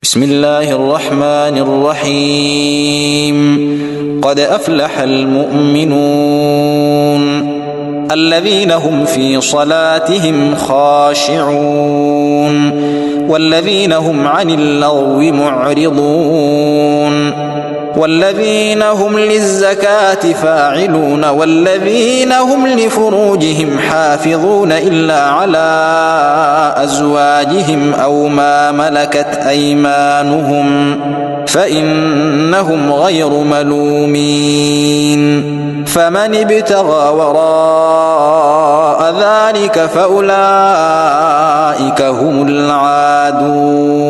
بسم الله الرحمن الرحيم. قد أفلح المؤمنون الذين هم في صلاتهم خاشعون والذين هم عن اللغو معرضون والذين هم للزكاة فاعلون والذين هم لفروجهم حافظون إلا على أزواجهم أو ما ملكت أيمانهم فإنهم غير ملومين. فمن ابتغى وراء ذلك فأولئك هم العادون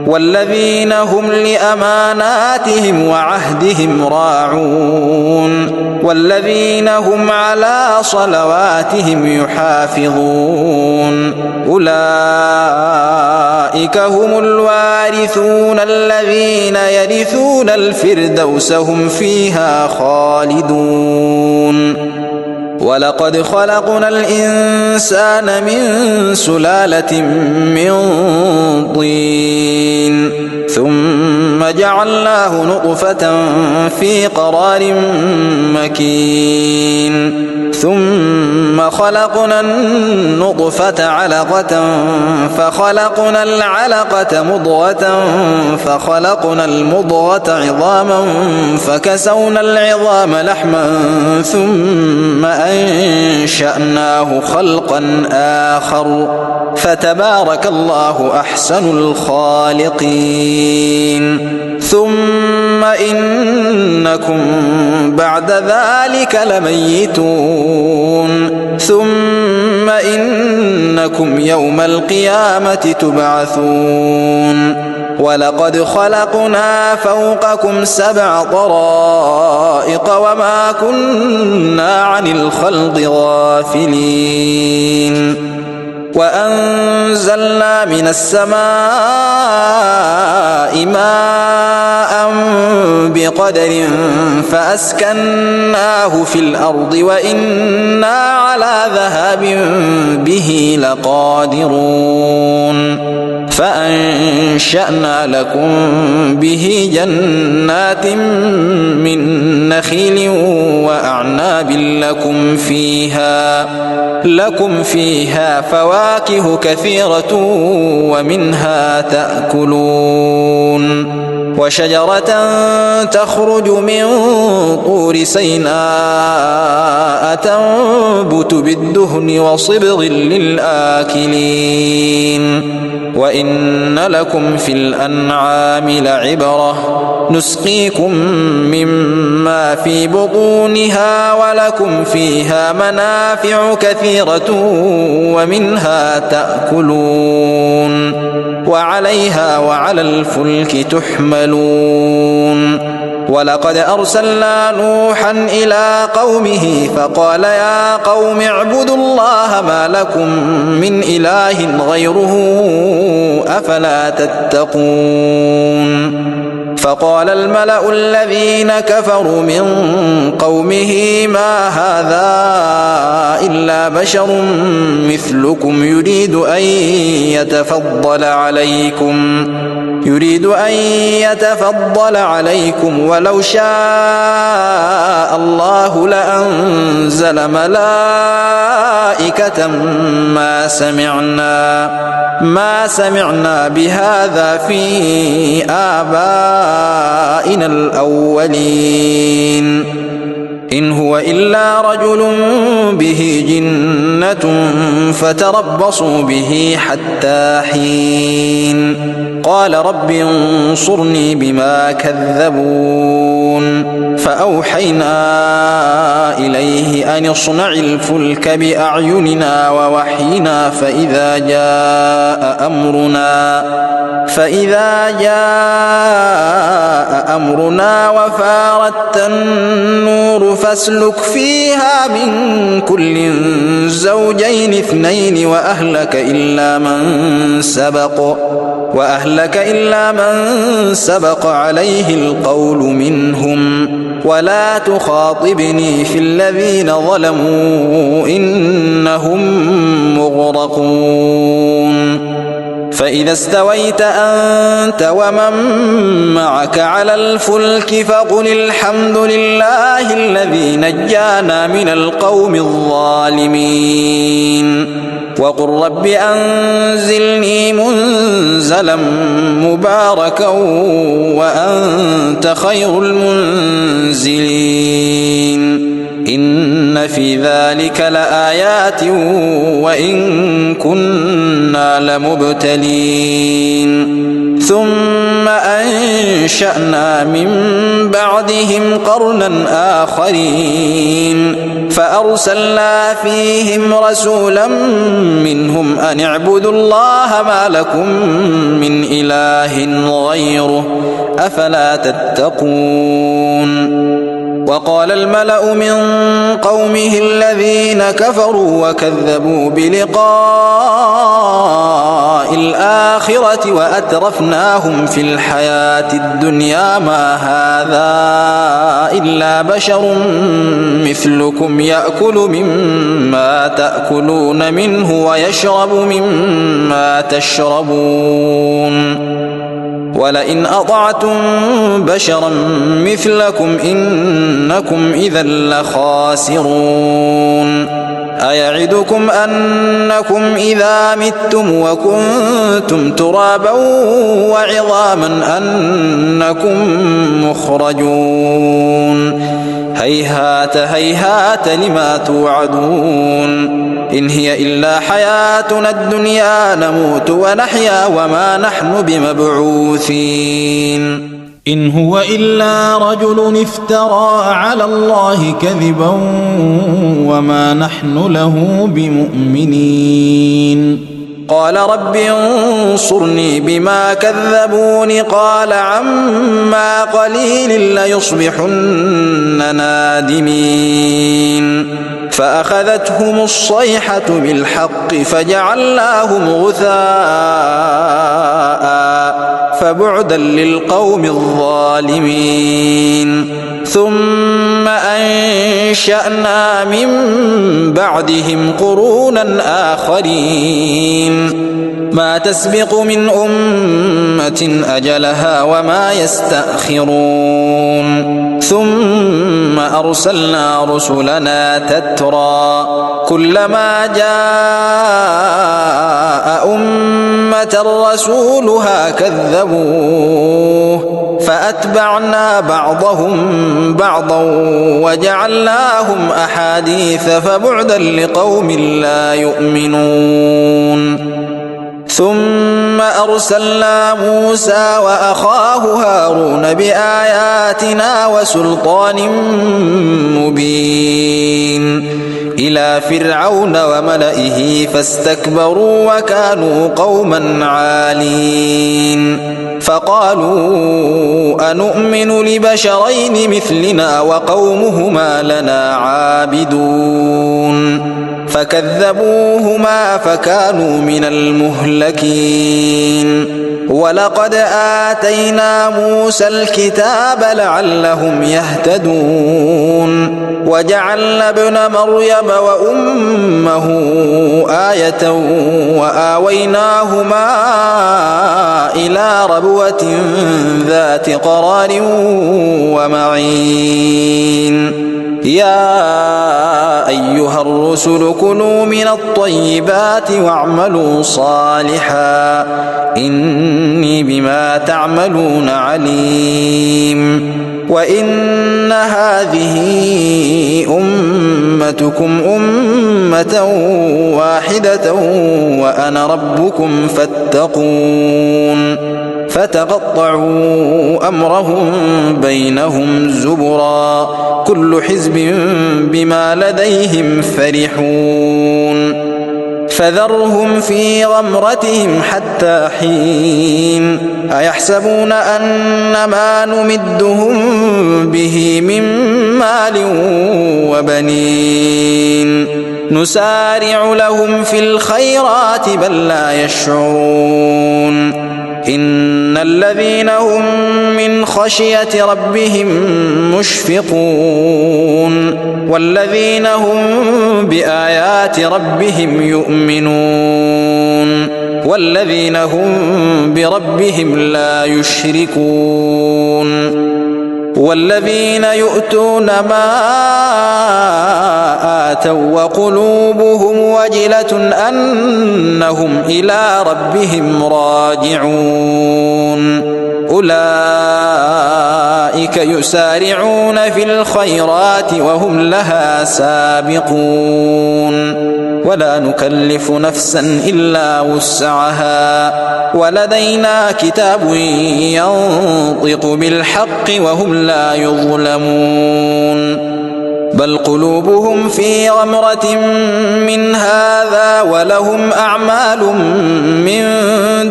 والذين هم لأماناتهم وعهدهم راعون والذين هم على صلواتهم يحافظون أولئك هم الوارثون الذين يرثون الفردوس هم فيها خالدون. ولقد خلقنا الإنسان من سلالة من طين ثم جعلناه نطفة في قرار مكين ثم خلقنا النطفة علقة فخلقنا العلقة مضغة فخلقنا المضغة عظاما فكسونا العظام لحما ثم أنشأناه خلقا آخر فتبارك الله أحسن الخالقين. ثم إنكم بعد ذلك لميتون ثم إنكم يوم القيامة تبعثون. ولقد خلقنا فوقكم 7 طرائق وما كنا عن الخلق غافلين. وأنزلنا من السماء ماء بقدر فأسكناه في الأرض وإنا على ذهاب به لقادرون. فأنشأنا لكم به جنات من نخيل وأعناب لكم فيها فواكه كثيرة ومنها تأكلون. وشجرة تخرج من طور سيناء تنبت بالدهن وصبغ للآكلين. وإن لكم في الأنعام لعبرة نسقيكم مما في بطونها ولكم فيها منافع كثيرة ومنها تأكلون وعليها وعلى الفلك تحملون. ولقد أرسلنا نوحا إلى قومه فقال يا قوم اعبدوا الله ما لكم من إله غيره أفلا تتقون. فقال الملأ الذين كفروا من قومه ما هذا إلا بشر مثلكم يريد أن يتفضل عليكم ولو شاء الله لأنزل ملائكة ما سمعنا بهذا في آبائنا الأولين إن هو إلا رجل به جنة فتربصوا به حتى حين. قال رب انصرني بما كذبون. فأوحينا إليه أن اصنع الفلك بأعيننا ووحينا فإذا جاء أمرنا وفارت النور فاسلك فيها من كل زوجين 2 وأهلك إلا من سبق عليه القول منهم ولا تخاطبني في الذين ظلموا إنهم مغرقون. فإذا استويت أنت ومن معك على الفلك فقل الحمد لله الذي نجانا من القوم الظالمين وقل رب أنزلني منزلا مباركا وأنت خير المنزلين إن في ذلك لآيات وإن كنا لمبتلين ثم أنشأنا من بعدهم قرنا آخرين فأرسلنا فيهم رسولا منهم أن اعبدوا الله ما لكم من إله غيره أفلا تتقون وقال الملأ من قومه الذين كفروا وكذبوا بلقاء الآخرة وأترفناهم في الحياة الدنيا ما هذا إلا بشر مثلكم يأكل مما تأكلون منه ويشرب مما تشربون ولئن أطعتم بشرا مثلكم إنكم إذا لخاسرون أيعدكم أنكم إذا متم وكنتم ترابا وعظاما أنكم مخرجون هيهات هيهات لما توعدون إن هي إلا حياتنا الدنيا نموت ونحيا وما نحن بمبعوثين إن هو إلا رجل افترى على الله كذبا وما نحن له بمؤمنين قال رب انصرني بما كذبون قال عما قليل ليصبحن نادمين فأخذتهم الصيحة بالحق فجعلناهم غثاء فبعدا للقوم الظالمين ثم أنشأنا من بعدهم قرونا آخرين ما تسبق من أمة أجلها وما يستأخرون ثم أرسلنا رسلنا تترى كلما جاء أمة رسولها كذبوه فأتبعنا بعضهم بعضا وجعلناهم أحاديث فبعدا لقوم لا يؤمنون ثم أرسلنا موسى وأخاه هارون بآياتنا وسلطان مبين إلى فرعون وملئه فاستكبروا وكانوا قوما عالين فقالوا أنؤمن لبشرين مثلنا وقومهما لنا عابدون فكذبوهما فكانوا من المهلكين ولقد آتينا موسى الكتاب لعلهم يهتدون وجعلنا ابن مريم وأمه آية وآويناهما إلى ربوة ذات قرار ومعين يا أيها الرسل كلوا من الطيبات واعملوا صالحا إني بما تعملون عليم وإن هذه أمتكم أمة واحدة وأنا ربكم فاتقون فتقطعوا أمرهم بينهم زبرا كل حزب بما لديهم فرحون فذرهم في غمرتهم حتى حين أيحسبون أن ما نمدهم به من مال وبنين نسارع لهم في الخيرات بل لا يشعرون إن الذين هم من خشية ربهم مشفقون والذين هم بآيات ربهم يؤمنون والذين هم بربهم لا يشركون والذين يؤتون ما آتوا وقلوبهم وجلة أنهم إلى ربهم راجعون أولئك يسارعون في الخيرات وهم لها سابقون ولا نكلف نفسا إلا وسعها ولدينا كتاب ينطق بالحق وهم لا يظلمون بل قلوبهم في غمرة من هذا ولهم أعمال من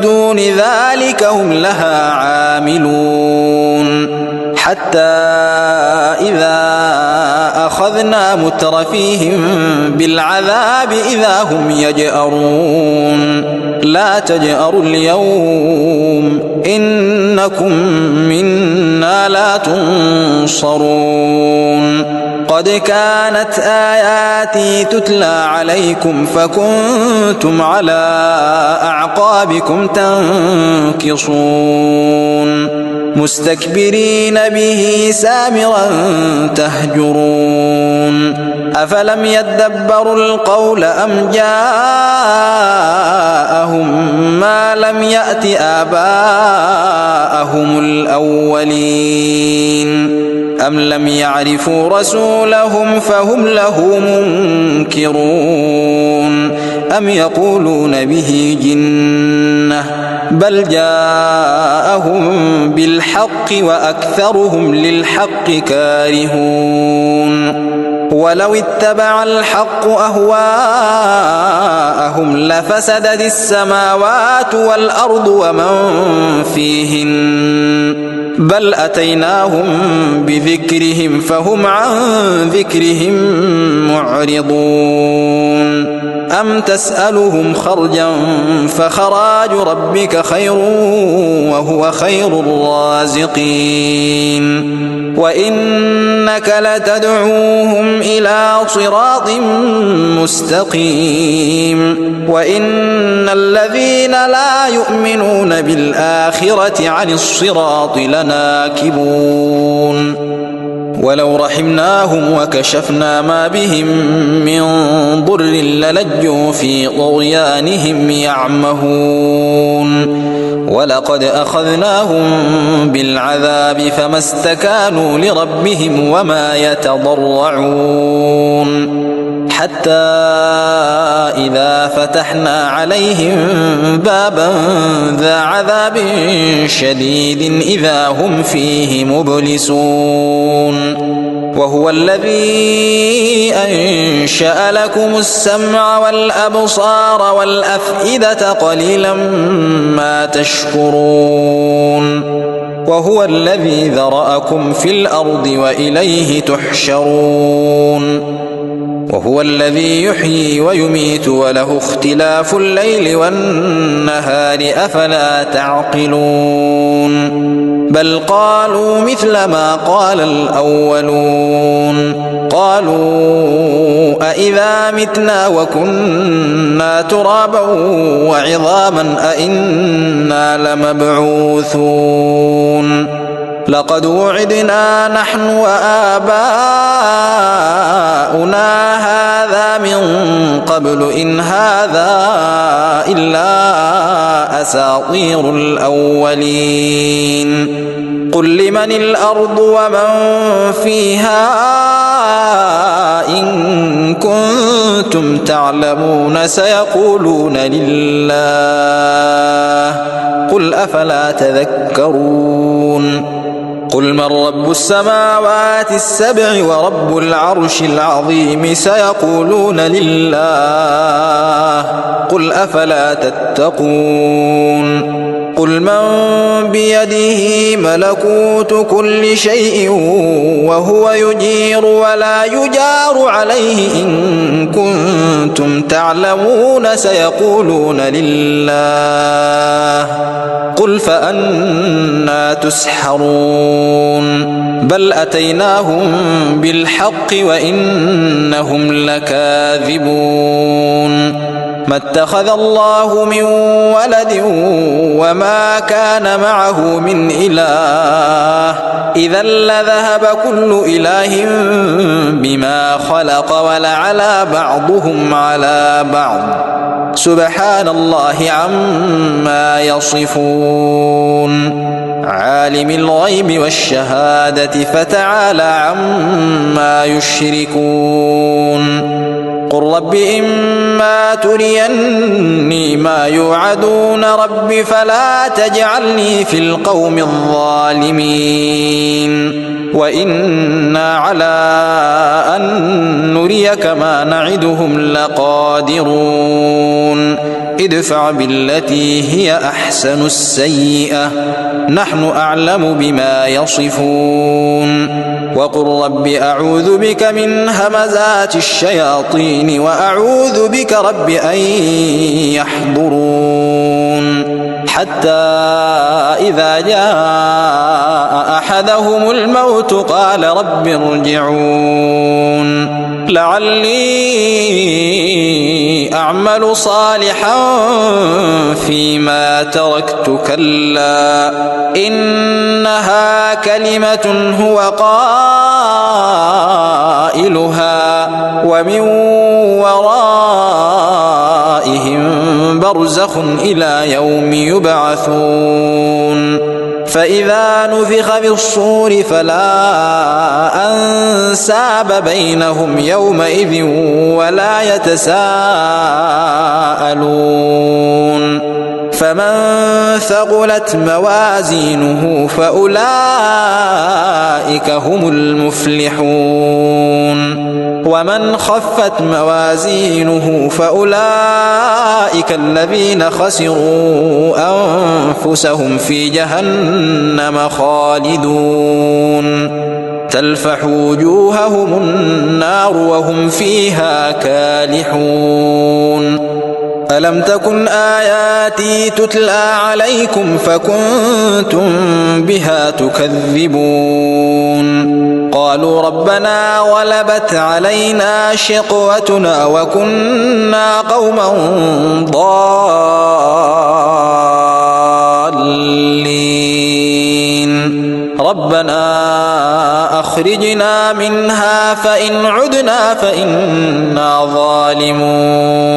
دون ذلك هم لها عاملون حتى إذا أخذنا مترفيهم بالعذاب إذا هم يجأرون لا تجأروا اليوم إنكم منا لا تنصرون قد كانت آياتي تتلى عليكم فكنتم على أعقابكم تنكصون مستكبرين به سامرا تهجرون أفلم يدبروا القول أم جاءهم ما لم يأت آباءهم الأولين أم لم يعرفوا رسولهم فهم له منكرون أم يقولون به جنة بل جاءهم بالحق وأكثرهم للحق كارهون ولو اتبع الحق أهواءهم لفسدت السماوات والأرض ومن فيهن بل أتيناهم بذكرهم فهم عن ذكرهم معرضون أم تسألهم خرجا فخراج ربك خير وهو خير الرازقين وإنك لتدعوهم إلى صراط مستقيم وإن الذين لا يؤمنون بالآخرة عن الصراط لناكبون ولو رحمناهم وكشفنا ما بهم من ضر للجوا في طغيانهم يعمهون ولقد أخذناهم بالعذاب فما استكانوا لربهم وما يتضرعون حتى إذا فتحنا عليهم بابا ذا عذاب شديد إذا هم فيه مبلسون وهو الذي أنشأ لكم السمع والأبصار والأفئدة قليلا ما تشكرون وهو الذي ذرأكم في الأرض وإليه تحشرون وهو الذي يحيي ويميت وله اختلاف الليل والنهار أفلا تعقلون بل قالوا مثل ما قال الأولون قالوا أإذا متنا وكنا ترابا وعظاما أإنا لمبعوثون لقد وعدنا نحن وآباؤنا هذا من قبل إن هذا إلا أساطير الأولين قل لمن الأرض ومن فيها إن كنتم تعلمون سيقولون لله قل أفلا تذكرون قل من رب السماوات السبع ورب العرش العظيم سيقولون لله قل أفلا تتقون قل من بيده ملكوت كل شيء وهو يجير ولا يجار عليه إن كنتم تعلمون سيقولون لله قل فأنى تسحرون بل أتيناهم بالحق وإنهم لكاذبون ما اتخذ الله من ولد وما كان معه من إله إذا لذهب كل إله بما خلق ولعلى بعضهم على بعض سبحان الله عما يصفون عالم الغيب والشهادة فتعالى عما يشركون قل رب إما تريني ما يوعدون رب فلا تجعلني في القوم الظالمين وإنا على أن نريك ما نعدهم لقادرون ادفع بالتي هي أحسن السيئة نحن أعلم بما يصفون وقل رب أعوذ بك من همزات الشياطين وأعوذ بك رب أن يحضرون حتى إذا جاء أحدهم الموت قال رب ارجعون لعلي أعمل صالحا فيما تركت كلا إنها كلمة هو قائلها ومن ورائهم برزخ إلى يوم يبعثون فإذا نفخ في الصور فلا أنساب بينهم يومئذ ولا يتساءلون فمن ثقلت موازينه فأولئك هم المفلحون ومن خفت موازينه فأولئك الذين خسروا أنفسهم في جهنم خالدون تلفح وجوههم النار وهم فيها كالحون ألم تكن آياتي تتلى عليكم فكنتم بها تكذبون قالوا ربنا غلبت علينا شقوتنا وكنا قوما ضالين ربنا أخرجنا منها فإن عدنا فإنا ظالمون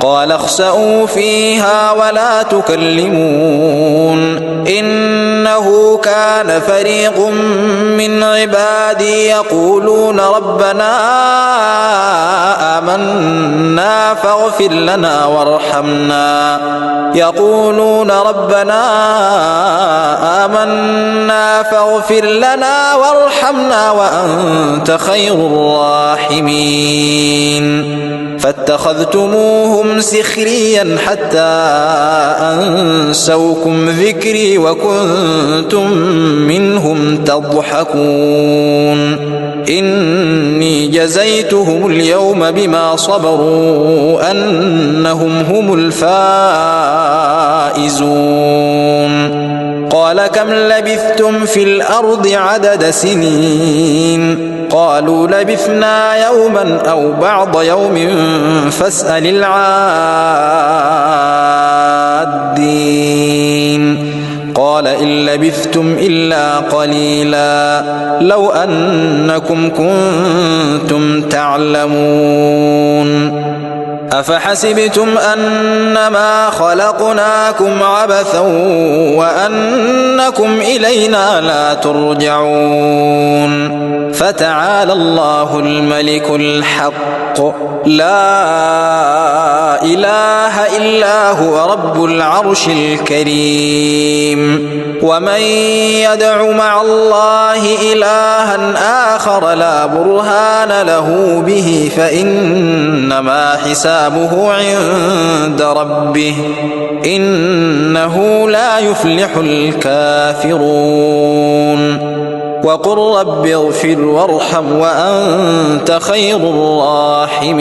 قال اخسئوا فيها ولا تكلمون إنه كان فريق من عبادي يقولون ربنا آمنا فاغفر لنا وارحمنا يقولون ربنا آمنا فاغفر لنا وارحمنا وأنت خير الراحمين فاتخذتموهم سخريا حتى أنسوكم ذكري وكنتم منهم تضحكون إني جزيتهم اليوم بما صبروا أنهم هم الفائزون قال كم لبثتم في الأرض عدد سنين قالوا لبثنا يوما أو بعض يوم فاسأل العادين قال إن لبثتم إلا قليلا لو أنكم كنتم تعلمون أفحسبتم أنما خلقناكم عبثا وأنكم إلينا لا ترجعون فتعالى الله الملك الحق لا إله إلا إلا هو رب العرش الكريم. ومن يدع مع الله إلها آخر لا برهان له به فإنما حسابه عند ربه إنه لا يفلح الكافرون. وقل رب اغفر وارحم وأنت خير الراحمين.